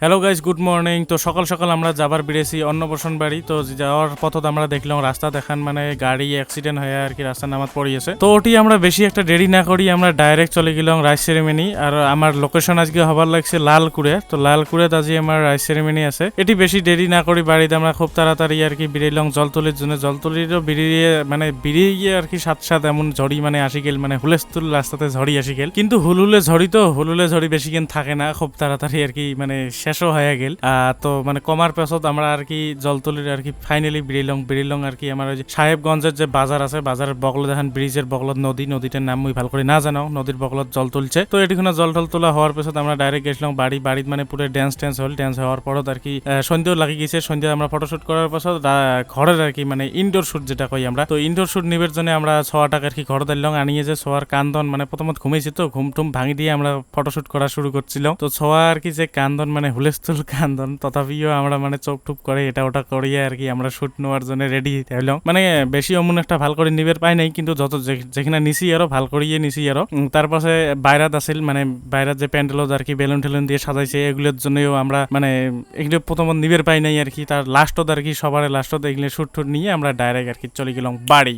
Hello guys, good morning. তো সকাল সকাল আমরা যাবার বেরিয়েছি অন্নপ্রাশন বাড়ি। তো যাওয়ার পথত আমরা দেখলাম রাস্তা দেখান মানে গাড়ি অ্যাক্সিডেন্ট হয়ে আর কি রাস্তা নামাত পড়িয়েছে। তো ওটি আমরা বেশি একটা দেরি না করি আমরা ডাইরেক্ট চলে গেলাম রাইস সেরেমনি। আর আমার লোকেশন আজকে হবার লাগছে লালকুড়ে। তো লালকুড়েত আজকে আমার রাইস সেরেমনি আছে। এটি বেশি দেরি না করি বাড়িতে আমরা খুব তাড়াতাড়ি আর কি বেরিয়েলাম জলতলির জন্য। জলতলিরও বেরিয়ে আর কি সাত এমন ঝড়ি মানে আসি গেল, মানে হুলেস্তুল রাস্তাতে ঝড়ি আসি গেল। কিন্তু হুলহুলে ঝড়ি বেশি দিন থাকে না, খুব তাড়াতাড়ি আর কি মানে শেষও হয়ে গেল। তো মানে কমার পেছত আমরা আর কি জলতলির আর কি ফাইনালি বেরিলং আর কি আমার ওই যে সাহেবগঞ্জের যে বাজার আছে, বাজারের বগলে দেখেন ব্রিজের বগলত নদীটার নাম মুই ভালো করে না জানো। নদীর বগলত জল তুলছে। তো এটিখানে জল তোলা হওয়ার পেছত আমরা ডাইরেক্ট গেছিলাম বাড়িত মানে পুরো ড্যান্স হওয়ার পরত আর কি সন্ধ্যেও লাগি গেছে। সন্ধ্যা আমরা ফটোশুট করার পাছত ঘরের আর কি মানে ইনডোর শুট যেটা কই আমরা, তো ইনডোর শুট নিবের জন্য আমরা 6 টাকা আর কি ঘর দিলাম আনিয়ে যে ছোয়ার কান্দন মানে প্রথমত ঘুমাইছি, তো ঘুমটুম ভাঙি দিয়ে আমরা ফটোশুট করা শুরু করছিলাম। তো ছোয়া আর কি যে কান্দন মানে হুলেস্থুল কান্দন, তথাপিও আমরা মানে চোখ টুপ করে এটা ওটা করিয়ে আর কি আমরা শুট নেওয়ার জন্য রেডি হইলাম। মানে বেশি অমন একটা ভাল করে নিবের পাই নাই, কিন্তু যত যেখানে নিছি আরো ভাল করিয়ে নিছি আরো। তারপরে বাইরাত আছিল মানে বাইরাত যে প্যান্ডেলত আর কি বেলুন টেলুন দিয়ে সাজাইছে, এগুলোর জন্যও আমরা মানে এগুলো প্রথমত নিবের পাই নাই আর কি। তার লাস্টত আর কি সবার লাস্টত এগুলো শুট নিয়ে আমরা ডাইরেক্ট আর কি চলে গেলাম বাড়ি।